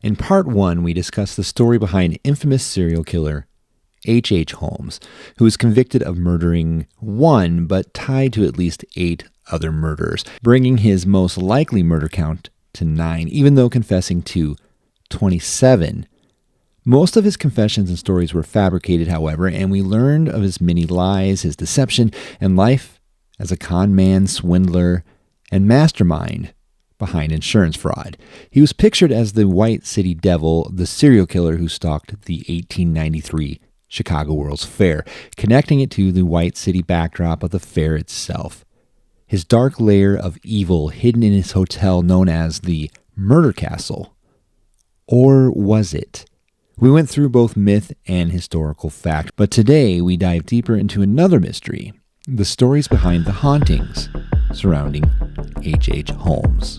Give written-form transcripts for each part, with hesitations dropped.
In part 1, we discussed the story behind infamous serial killer H. Holmes, who was convicted of murdering one but tied to at least 8 other murders, bringing his most likely murder count to 9, even though confessing to 27. Most of his confessions and stories were fabricated, however, and we learned of his many lies, his deception, and life as a con man, swindler, and mastermind behind insurance fraud. He was pictured as the White City Devil, the serial killer who stalked the 1893 Chicago World's Fair, connecting it to the White City backdrop of the fair itself. His dark lair of evil hidden in his hotel known as the Murder Castle. Or was it? We went through both myth and historical fact, but today we dive deeper into another mystery, the stories behind the hauntings surrounding H. Holmes.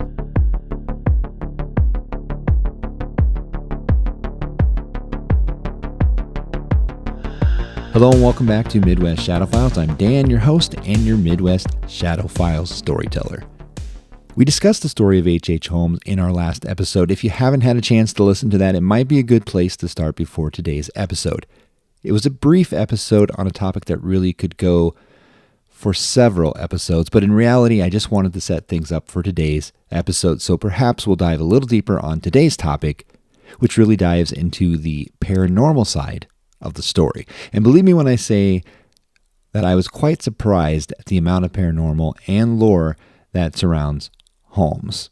Hello and welcome back to Midwest Shadow Files. I'm Dan, your host and your Midwest Shadow Files storyteller. We discussed the story of H. Holmes in our last episode. If you haven't had a chance to listen to that, it might be a good place to start before today's episode. It was a brief episode on a topic that really could go for several episodes, but in reality, I just wanted to set things up for today's episode, so perhaps we'll dive a little deeper on today's topic, which really dives into the paranormal side of the story. And believe me when I say that I was quite surprised at the amount of paranormal and lore that surrounds Holmes.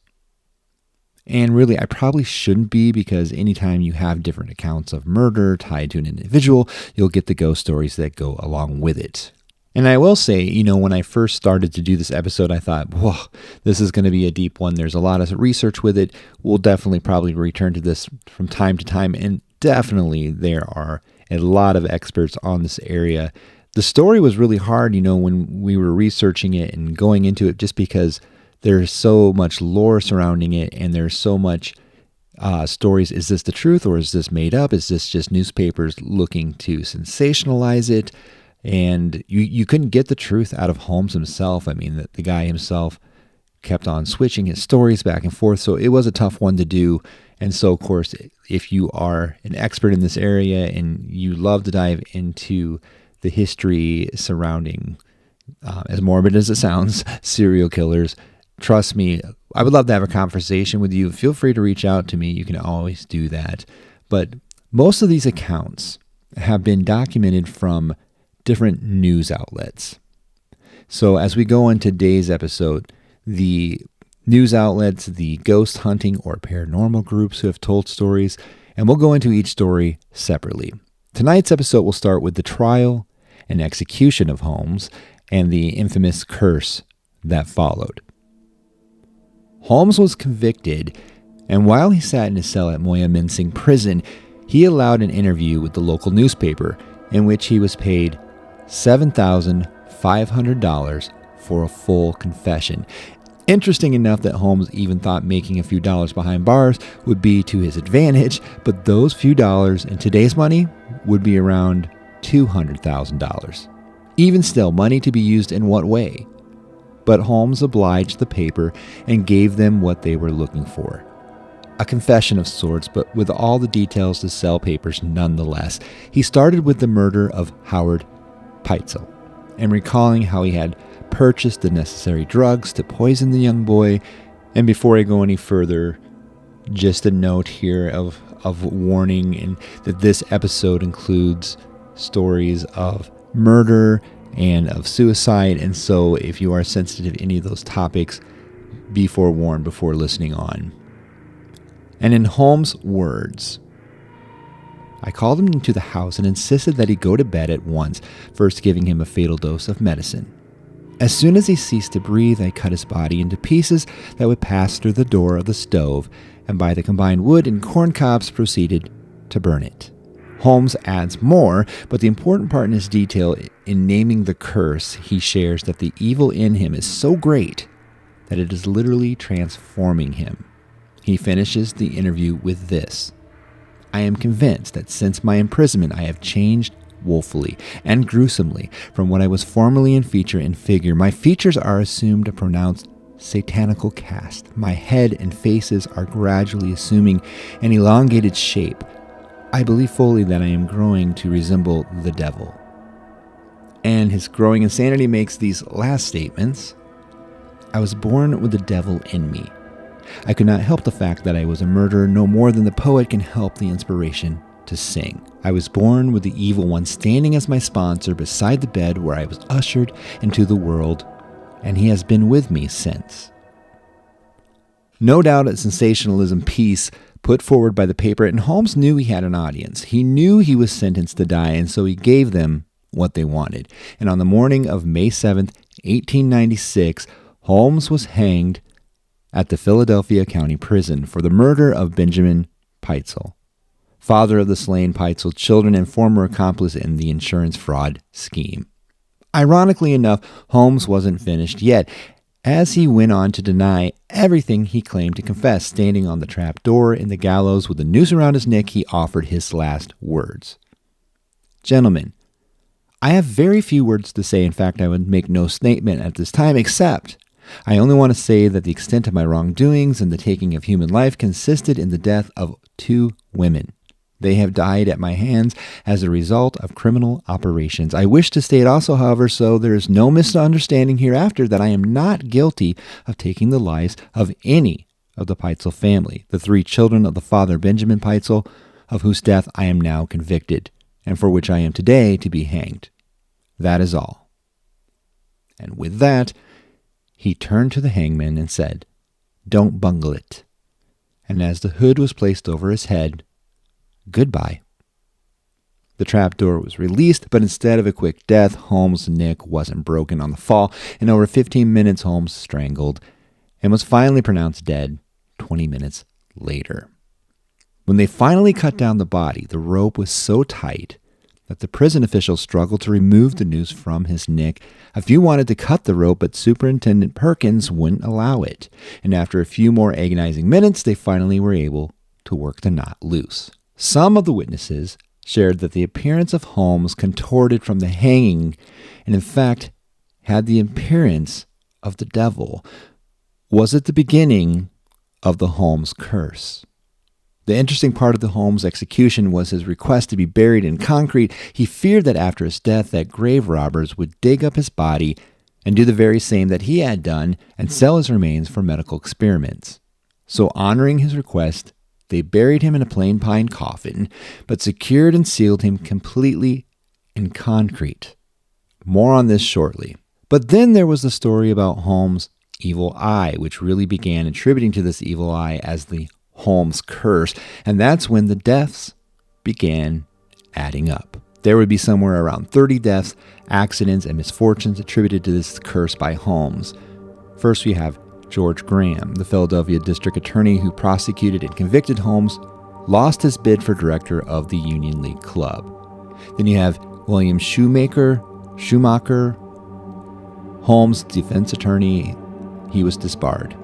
And really, I probably shouldn't be, because anytime you have different accounts of murder tied to an individual, you'll get the ghost stories that go along with it. And I will say, when I first started to do this episode, I thought, whoa, this is going to be a deep one. There's a lot of research with it. We'll definitely probably return to this from time to time. And definitely there are a lot of experts on this area. The story was really hard, when we were researching it and going into it, just because there's so much lore surrounding it and there's so much stories. Is this the truth or is this made up? Is this just newspapers looking to sensationalize it? And you couldn't get the truth out of Holmes himself. I mean, the guy himself kept on switching his stories back and forth, so it was a tough one to do. And so, of course, if you are an expert in this area and you love to dive into the history surrounding, as morbid as it sounds, serial killers, trust me, I would love to have a conversation with you. Feel free to reach out to me. You can always do that. But most of these accounts have been documented from different news outlets. So as we go into today's episode, the news outlets, the ghost hunting or paranormal groups who have told stories, and we'll go into each story separately. Tonight's episode will start with the trial and execution of Holmes and the infamous curse that followed. Holmes was convicted, and while he sat in his cell at Moya Mincing Prison, he allowed an interview with the local newspaper in which he was paid $7,500 for a full confession. Interesting enough that Holmes even thought making a few dollars behind bars would be to his advantage, but those few dollars in today's money would be around $200,000. Even still, money to be used in what way? But Holmes obliged the paper and gave them what they were looking for. A confession of sorts, but with all the details to sell papers nonetheless. He started with the murder of Howard Peitzel, and recalling how he had purchased the necessary drugs to poison the young boy. And before I go any further, just a note here of warning, and that this episode includes stories of murder and of suicide, and so if you are sensitive to any of those topics, be forewarned before listening on. And in Holmes' words, I called him into the house and insisted that he go to bed at once, first giving him a fatal dose of medicine. As soon as he ceased to breathe, I cut his body into pieces that would pass through the door of the stove, and by the combined wood and corn cobs proceeded to burn it. Holmes adds more, but the important part in his detail in naming the curse, he shares that the evil in him is so great that it is literally transforming him. He finishes the interview with this: I am convinced that since my imprisonment I have changed woefully and gruesomely from what I was formerly in feature and figure. My features are assumed a pronounced satanical cast. My head and faces are gradually assuming an elongated shape. I believe fully that I am growing to resemble the devil." And his growing insanity makes these last statements. "I was born with the devil in me. I could not help the fact that I was a murderer no more than the poet can help the inspiration to sing. I was born with the evil one standing as my sponsor beside the bed where I was ushered into the world, and he has been with me since." No doubt a sensationalism piece put forward by the paper, and Holmes knew he had an audience. He knew he was sentenced to die, and so he gave them what they wanted. And on the morning of May 7th, 1896, Holmes was hanged at the Philadelphia County Prison for the murder of Benjamin Pitezel, father of the slain Pitezel children and former accomplice in the insurance fraud scheme. Ironically enough, Holmes wasn't finished yet, as he went on to deny everything he claimed to confess. Standing on the trap door in the gallows with a noose around his neck, he offered his last words. "Gentlemen, I have very few words to say. In fact, I would make no statement at this time, except I only want to say that the extent of my wrongdoings and the taking of human life consisted in the death of 2 women. They have died at my hands as a result of criminal operations. I wish to state also, however, so there is no misunderstanding hereafter, that I am not guilty of taking the lives of any of the Pitezel family, the 3 children of the father Benjamin Pitezel, of whose death I am now convicted, and for which I am today to be hanged. That is all." And with that, he turned to the hangman and said, "Don't bungle it." And as the hood was placed over his head, "Goodbye." The trapdoor was released, but instead of a quick death, Holmes' neck wasn't broken on the fall. In over 15 minutes, Holmes strangled and was finally pronounced dead 20 minutes later. When they finally cut down the body, the rope was so tight that the prison officials struggled to remove the noose from his neck. A few wanted to cut the rope, but Superintendent Perkins wouldn't allow it. And after a few more agonizing minutes, they finally were able to work the knot loose. Some of the witnesses shared that the appearance of Holmes contorted from the hanging and in fact had the appearance of the devil. Was it the beginning of the Holmes curse? The interesting part of the Holmes execution was his request to be buried in concrete. He feared that after his death that grave robbers would dig up his body and do the very same that he had done and sell his remains for medical experiments. So honoring his request, they buried him in a plain pine coffin, but secured and sealed him completely in concrete. More on this shortly. But then there was the story about Holmes' evil eye, which really began attributing to this evil eye as the Holmes curse, and that's when the deaths began adding up. There would be somewhere around 30 deaths, accidents, and misfortunes attributed to this curse by Holmes. First, we have George Graham, the Philadelphia district attorney who prosecuted and convicted Holmes, lost his bid for director of the Union League Club. Then you have William Schumacher, Holmes' defense attorney. He was disbarred.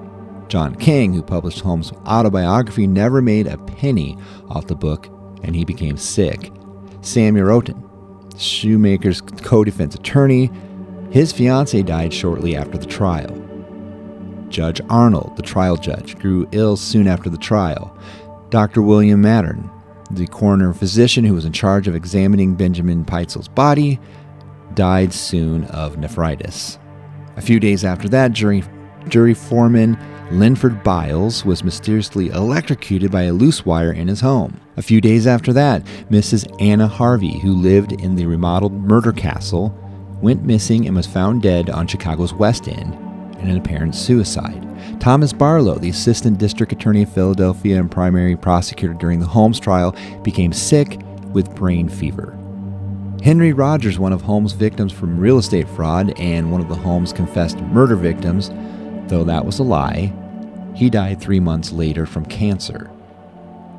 John King, who published Holmes' autobiography, never made a penny off the book, and he became sick. Samuel Roten, Schumacher's co-defense attorney, his fiancée died shortly after the trial. Judge Arnold, the trial judge, grew ill soon after the trial. Dr. William Mattern, the coroner physician who was in charge of examining Benjamin Pitezel's body, died soon of nephritis. A few days after that, jury foreman Linford Biles was mysteriously electrocuted by a loose wire in his home. A few days after that, Mrs. Anna Harvey, who lived in the remodeled Murder Castle, went missing and was found dead on Chicago's West End in an apparent suicide. Thomas Barlow, the assistant district attorney of Philadelphia and primary prosecutor during the Holmes trial, became sick with brain fever. Henry Rogers, one of Holmes' victims from real estate fraud and one of the Holmes confessed murder victims, though that was a lie, he died 3 months later from cancer.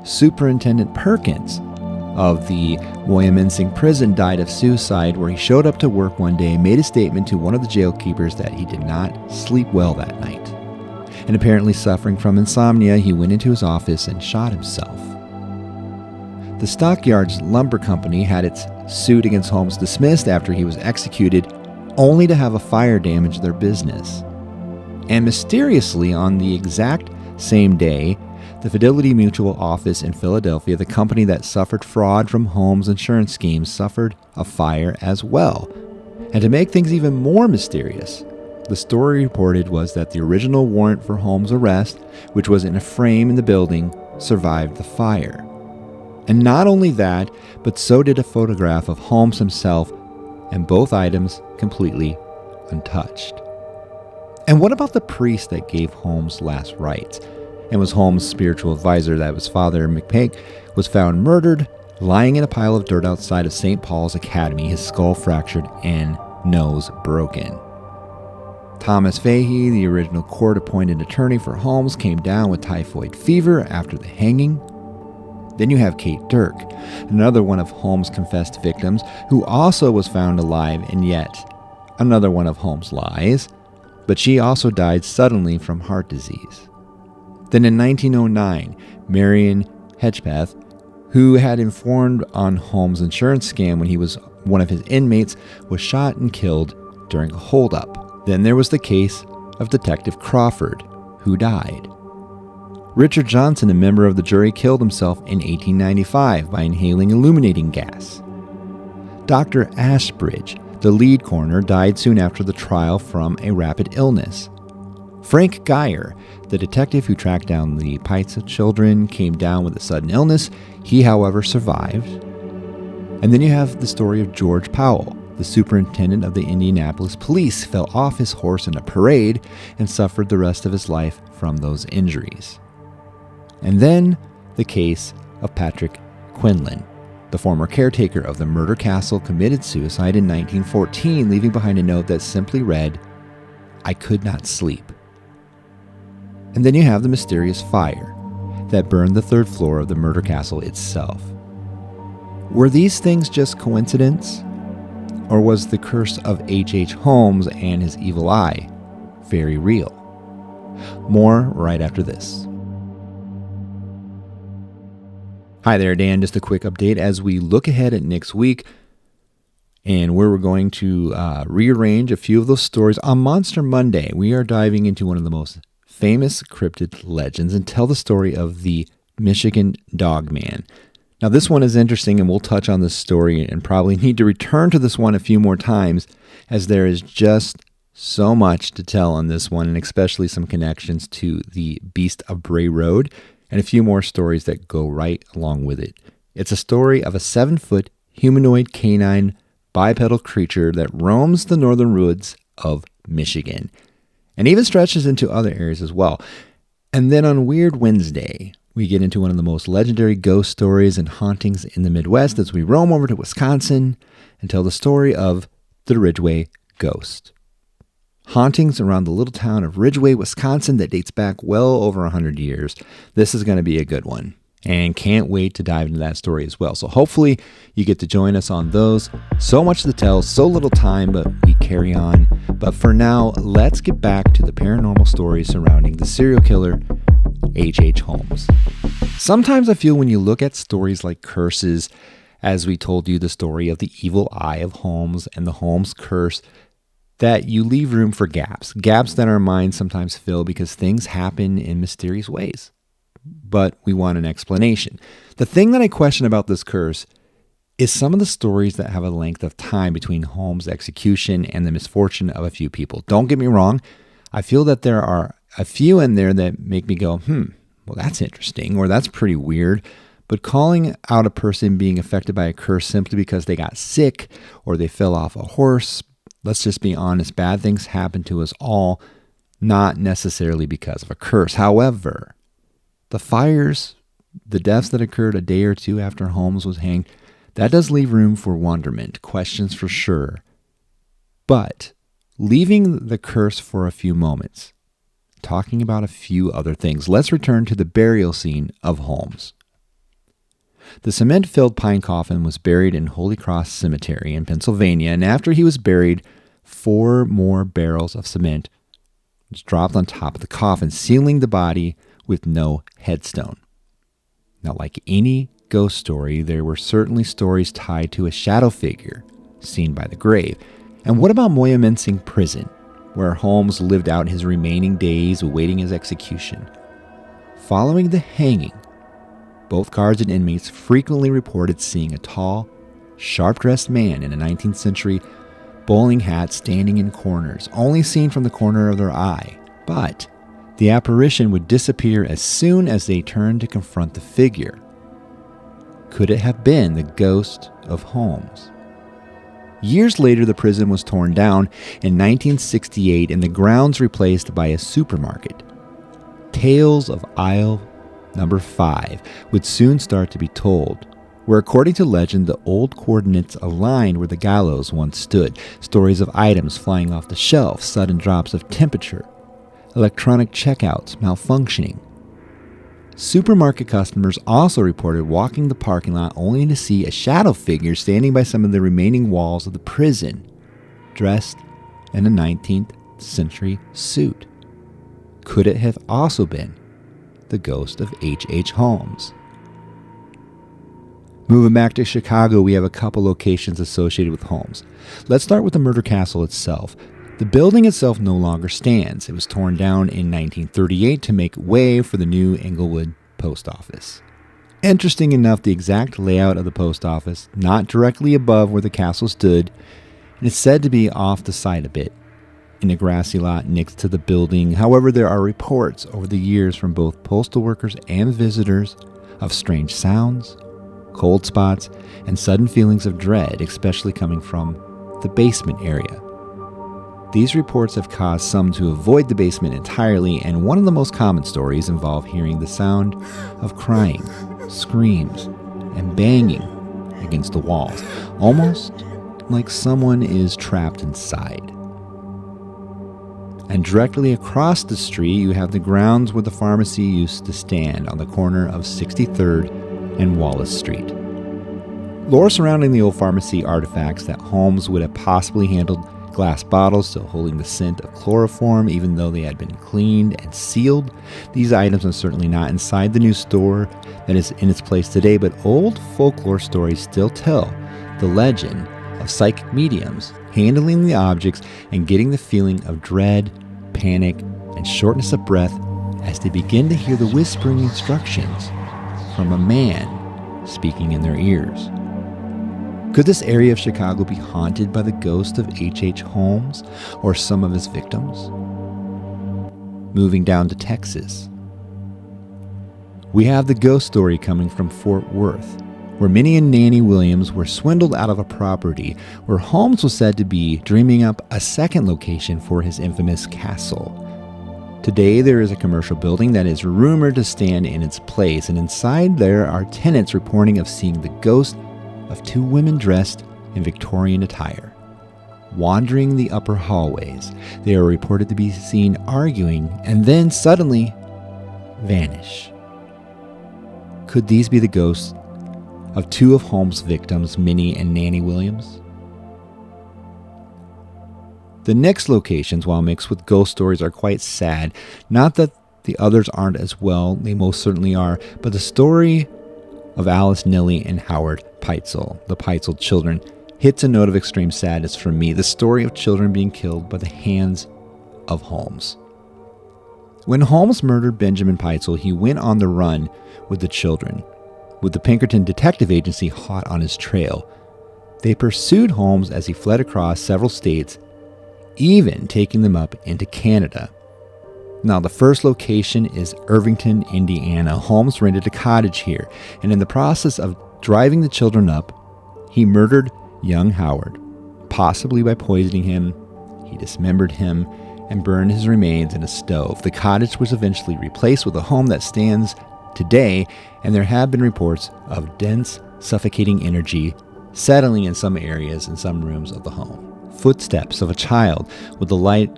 Superintendent Perkins of the William prison died of suicide, where he showed up to work one day and made a statement to one of the jail keepers that he did not sleep well that night. And apparently suffering from insomnia, he went into his office and shot himself. The Stockyards Lumber Company had its suit against Holmes dismissed after he was executed, only to have a fire damage their business. And mysteriously, on the exact same day, the Fidelity Mutual office in Philadelphia, the company that suffered fraud from Holmes' insurance schemes, suffered a fire as well. And to make things even more mysterious, the story reported was that the original warrant for Holmes' arrest, which was in a frame in the building, survived the fire. And not only that, but so did a photograph of Holmes himself, and both items completely untouched. And what about the priest that gave Holmes last rites and was Holmes' spiritual advisor? That was Father McPake, was found murdered, lying in a pile of dirt outside of St. Paul's Academy, his skull fractured and nose broken. Thomas Fahey, the original court-appointed attorney for Holmes, came down with typhoid fever after the hanging. Then you have Kate Dirk, another one of Holmes' confessed victims, who also was found alive, and yet another one of Holmes' lies, but she also died suddenly from heart disease. Then in 1909, Marion Hedgepeth, who had informed on Holmes' insurance scam when he was one of his inmates, was shot and killed during a holdup. Then there was the case of Detective Crawford, who died. Richard Johnson, a member of the jury, killed himself in 1895 by inhaling illuminating gas. Dr. Ashbridge, the lead coroner, died soon after the trial from a rapid illness. Frank Geyer, the detective who tracked down the Pites children, came down with a sudden illness. He, however, survived. And then you have the story of George Powell. The superintendent of the Indianapolis Police fell off his horse in a parade and suffered the rest of his life from those injuries. And then the case of Patrick Quinlan, the former caretaker of the murder castle, committed suicide in 1914, leaving behind a note that simply read, "I could not sleep." And then you have the mysterious fire that burned the third floor of the murder castle itself. Were these things just coincidence? Or was the curse of H.H. Holmes and his evil eye very real? More right after this. Hi there, Dan. Just a quick update as we look ahead at next week and where we're going to rearrange a few of those stories. On Monster Monday, we are diving into one of the most famous cryptid legends and tell the story of the Michigan Dogman. Now, this one is interesting, and we'll touch on this story and probably need to return to this one a few more times, as there is just so much to tell on this one, and especially some connections to the Beast of Bray Road and a few more stories that go right along with it. It's a story of a 7-foot humanoid canine bipedal creature that roams the northern woods of Michigan and even stretches into other areas as well. And then on Weird Wednesday, we get into one of the most legendary ghost stories and hauntings in the Midwest as we roam over to Wisconsin and tell the story of the Ridgeway Ghost. Hauntings around the little town of Ridgeway, Wisconsin that dates back well over 100 years. This is going to be a good one, and can't wait to dive into that story as well. So hopefully you get to join us on those. So much to tell, so little time, but we carry on. But for now, let's get back to the paranormal stories surrounding the serial killer H.H. Holmes. Sometimes I feel when you look at stories like curses, as we told you the story of the evil eye of Holmes and the Holmes curse, that you leave room for gaps that our minds sometimes fill because things happen in mysterious ways. But we want an explanation. The thing that I question about this curse is some of the stories that have a length of time between Holmes' execution and the misfortune of a few people. Don't get me wrong, I feel that there are a few in there that make me go, well, that's interesting, or that's pretty weird. But calling out a person being affected by a curse simply because they got sick or they fell off a horse, let's just be honest, bad things happen to us all, not necessarily because of a curse. However, the fires, the deaths that occurred a day or two after Holmes was hanged, that does leave room for wonderment, questions for sure. But leaving the curse for a few moments, talking about a few other things, let's return to the burial scene of Holmes. The cement-filled pine coffin was buried in Holy Cross Cemetery in Pennsylvania, and after he was buried, 4 more barrels of cement was dropped on top of the coffin, sealing the body with no headstone. Now, like any ghost story, there were certainly stories tied to a shadow figure seen by the grave. And what about Moyamensing Prison? where Holmes lived out his remaining days awaiting his execution. Following the hanging, both guards and inmates frequently reported seeing a tall, sharp-dressed man in a 19th century bowling hat standing in corners, only seen from the corner of their eye. But the apparition would disappear as soon as they turned to confront the figure. Could it have been the ghost of Holmes? Years later, the prison was torn down in 1968 and the grounds replaced by a supermarket. Tales of Aisle Number 5 would soon start to be told, where according to legend, the old coordinates aligned where the gallows once stood. Stories of items flying off the shelf, sudden drops of temperature, electronic checkouts malfunctioning. Supermarket customers also reported walking the parking lot only to see a shadow figure standing by some of the remaining walls of the prison, dressed in a 19th century suit. Could it have also been the ghost of H.H. Holmes? Moving back to Chicago, we have a couple locations associated with Holmes. Let's start with the murder castle itself. The building itself no longer stands. It was torn down in 1938 to make way for the new Englewood post office. Interesting enough, the exact layout of the post office, not directly above where the castle stood, and it's said to be off the side a bit, in a grassy lot next to the building. However, there are reports over the years from both postal workers and visitors of strange sounds, cold spots, and sudden feelings of dread, especially coming from the basement area. These reports have caused some to avoid the basement entirely, and one of the most common stories involve hearing the sound of crying, screams, and banging against the walls, almost like someone is trapped inside. And directly across the street, you have the grounds where the pharmacy used to stand on the corner of 63rd and Wallace Street. Lore surrounding the old pharmacy artifacts that Holmes would have possibly handled glass bottles still holding the scent of chloroform even though they had been cleaned and sealed. These items are certainly not inside the new store that is in its place today, but old folklore stories still tell the legend of psychic mediums handling the objects and getting the feeling of dread, panic, and shortness of breath as they begin to hear the whispering instructions from a man speaking in their ears. Could this area of Chicago be haunted by the ghost of H.H. Holmes or some of his victims? Moving down to Texas, we have the ghost story coming from Fort Worth, where Minnie and Nanny Williams were swindled out of a property where Holmes was said to be dreaming up a second location for his infamous castle. Today, there is a commercial building that is rumored to stand in its place, and inside there are tenants reporting of seeing the ghost of two women dressed in Victorian attire. Wandering the upper hallways, they are reported to be seen arguing and then suddenly vanish. Could these be the ghosts of two of Holmes' victims, Minnie and Nanny Williams? The next locations, while mixed with ghost stories, are quite sad. Not that the others aren't as well, they most certainly are, but the story of Alice Nilly and Howard Peitzel, the Peitzel children, hits a note of extreme sadness for me. The story of children being killed by the hands of Holmes. When Holmes murdered Benjamin Peitzel, he went on the run with the children, with the Pinkerton Detective Agency hot on his trail. They pursued Holmes as he fled across several states, even taking them up into Canada. Now, the first location is Irvington, Indiana. Holmes rented a cottage here, and in the process of driving the children up, he murdered young Howard, possibly by poisoning him. He dismembered him and burned his remains in a stove. The cottage was eventually replaced with a home that stands today, and there have been reports of dense, suffocating energy settling in some areas and some rooms of the home. Footsteps of a child with the light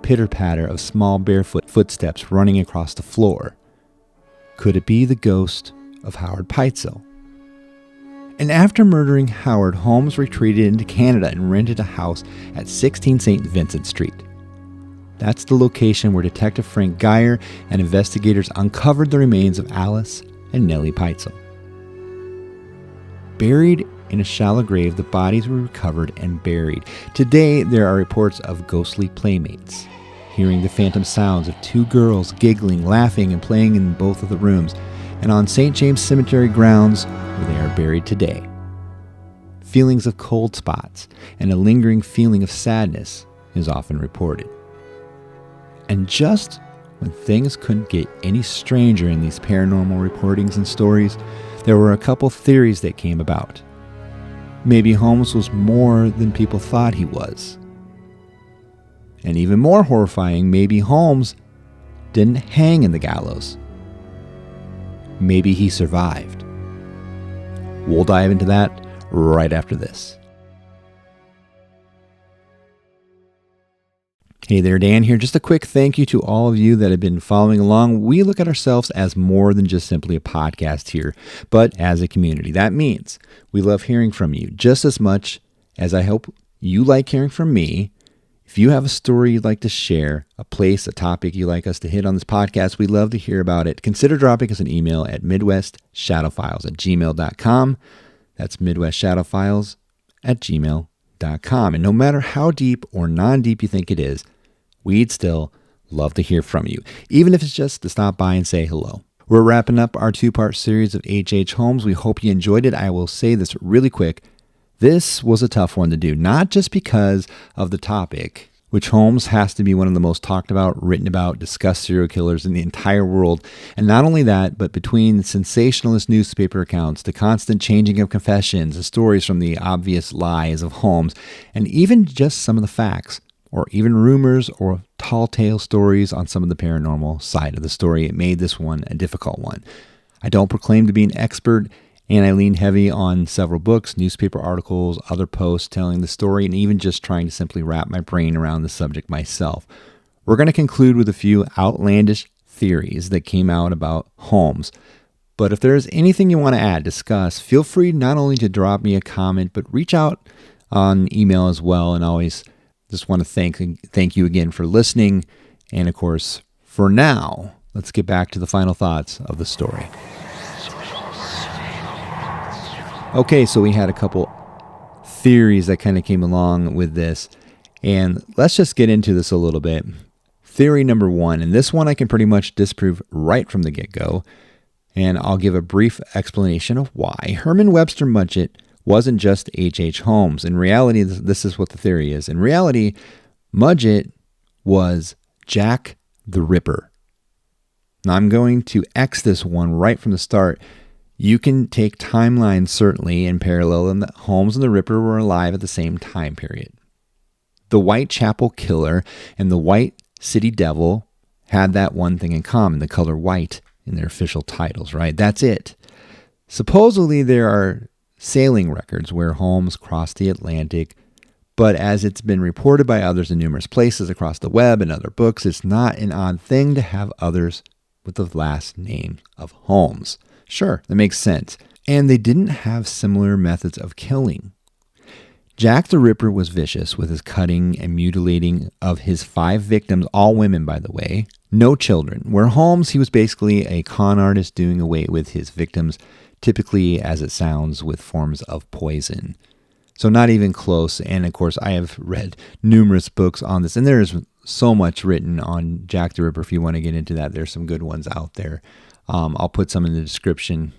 pitter-patter of small barefoot footsteps running across the floor. Could it be the ghost of Howard Peitzel? And after murdering Howard, Holmes retreated into Canada and rented a house at 16 St. Vincent Street. That's the location where Detective Frank Geyer and investigators uncovered the remains of Alice and Nellie Peitzel. Buried in a shallow grave, the bodies were recovered and buried. Today, there are reports of ghostly playmates, hearing the phantom sounds of two girls giggling, laughing, and playing in both of the rooms, and on St. James Cemetery grounds where they are buried today. Feelings of cold spots and a lingering feeling of sadness is often reported. And just when things couldn't get any stranger in these paranormal reportings and stories, there were a couple theories that came about. Maybe Holmes was more than people thought he was. And even more horrifying, maybe Holmes didn't hang in the gallows. Maybe he survived. We'll dive into that right after this. Hey there, Dan here. Just a quick thank you to all of you that have been following along. We look at ourselves as more than just simply a podcast here, but as a community. That means we love hearing from you just as much as I hope you like hearing from me. If you have a story you'd like to share, a place, a topic you'd like us to hit on this podcast, we'd love to hear about it. Consider dropping us an email at midwestshadowfiles@gmail.com. That's midwestshadowfiles@gmail.com. And no matter how deep or non-deep you think it is, we'd still love to hear from you, even if it's just to stop by and say hello. We're wrapping up our two-part series of H.H. Holmes. We hope you enjoyed it. I will say this really quick. This was a tough one to do, not just because of the topic, which Holmes has to be one of the most talked about, written about, discussed serial killers in the entire world. And not only that, but between sensationalist newspaper accounts, the constant changing of confessions, the stories from the obvious lies of Holmes, and even just some of the facts, or even rumors or tall tale stories on some of the paranormal side of the story, it made this one a difficult one. I don't proclaim to be an expert, and I leaned heavy on several books, newspaper articles, other posts telling the story, and even just trying to simply wrap my brain around the subject myself. We're going to conclude with a few outlandish theories that came out about Holmes. But if there's anything you want to add, discuss, feel free not only to drop me a comment, but reach out on email as well. And always just want to thank you again for listening. And of course, for now, let's get back to the final thoughts of the story. Okay, so we had a couple theories that kind of came along with this, and let's just get into this a little bit. Theory number one, and this one I can pretty much disprove right from the get-go, and I'll give a brief explanation of why. Herman Webster Mudgett wasn't just H.H. Holmes. In reality, this is what the theory is. In reality, Mudgett was Jack the Ripper. Now, I'm going to X this one right from the start. You can take timelines certainly and parallel them that Holmes and the Ripper were alive at the same time period. The Whitechapel Killer and the White City Devil had that one thing in common, the color white in their official titles, right? That's it. Supposedly there are sailing records where Holmes crossed the Atlantic, but as it's been reported by others in numerous places across the web and other books, it's not an odd thing to have others with the last name of Holmes. Sure, that makes sense. And they didn't have similar methods of killing. Jack the Ripper was vicious with his cutting and mutilating of his 5 victims, all women, by the way, no children. Where Holmes, he was basically a con artist doing away with his victims, typically, as it sounds, with forms of poison. So not even close. And of course, I have read numerous books on this, and there is so much written on Jack the Ripper. If you want to get into that, there's some good ones out there. I'll put some in the description,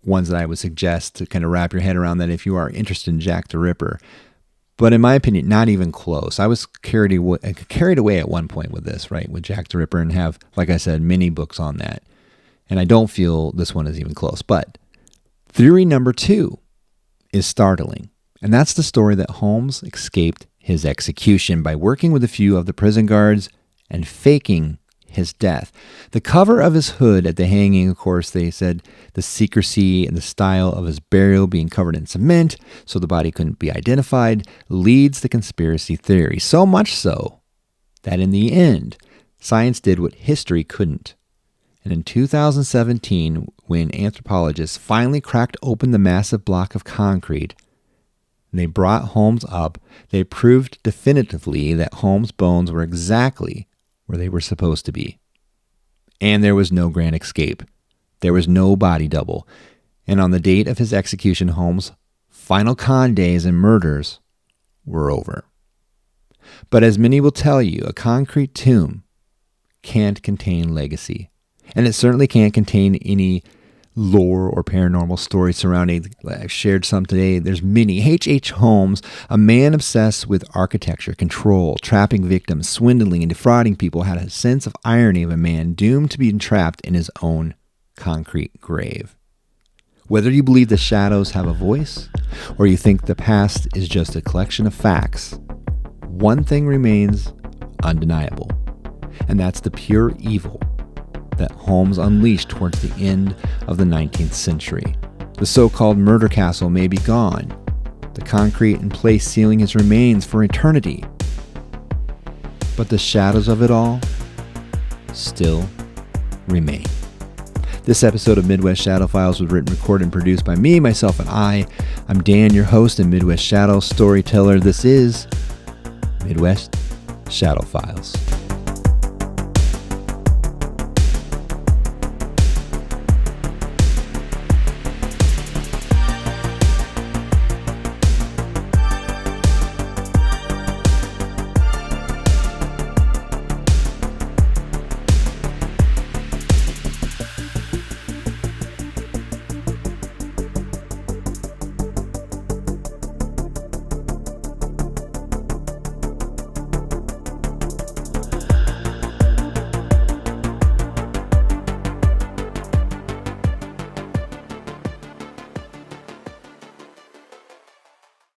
ones that I would suggest to kind of wrap your head around that if you are interested in Jack the Ripper. But in my opinion, not even close. I was carried away at one point with this, right, with Jack the Ripper, and have, like I said, many books on that. And I don't feel this one is even close. But theory number 2 is startling. And that's the story that Holmes escaped his execution by working with a few of the prison guards and faking his death. The cover of his hood at the hanging, of course, they said the secrecy and the style of his burial being covered in cement so the body couldn't be identified leads the conspiracy theory. So much so that in the end, science did what history couldn't. And in 2017, when anthropologists finally cracked open the massive block of concrete, and they brought Holmes up, they proved definitively that Holmes' bones were exactly where they were supposed to be. And there was no grand escape. There was no body double. And on the date of his execution, Holmes final con days and murders were over. But as many will tell you, a concrete tomb can't contain legacy. And it certainly can't contain any lore or paranormal stories surrounding. I've shared some today. There's many. H.H. Holmes, a man obsessed with architecture, control, trapping victims, swindling, and defrauding people, had a sense of irony of a man doomed to be entrapped in his own concrete grave. Whether you believe the shadows have a voice or you think the past is just a collection of facts, one thing remains undeniable, and that's the pure evil that Holmes unleashed towards the end of the 19th century. The so-called murder castle may be gone, the concrete in place sealing his remains for eternity, but the shadows of it all still remain. This episode of Midwest Shadow Files was written, recorded, and produced by me, myself, and I. I'm Dan, your host and Midwest Shadow storyteller. This is Midwest Shadow Files.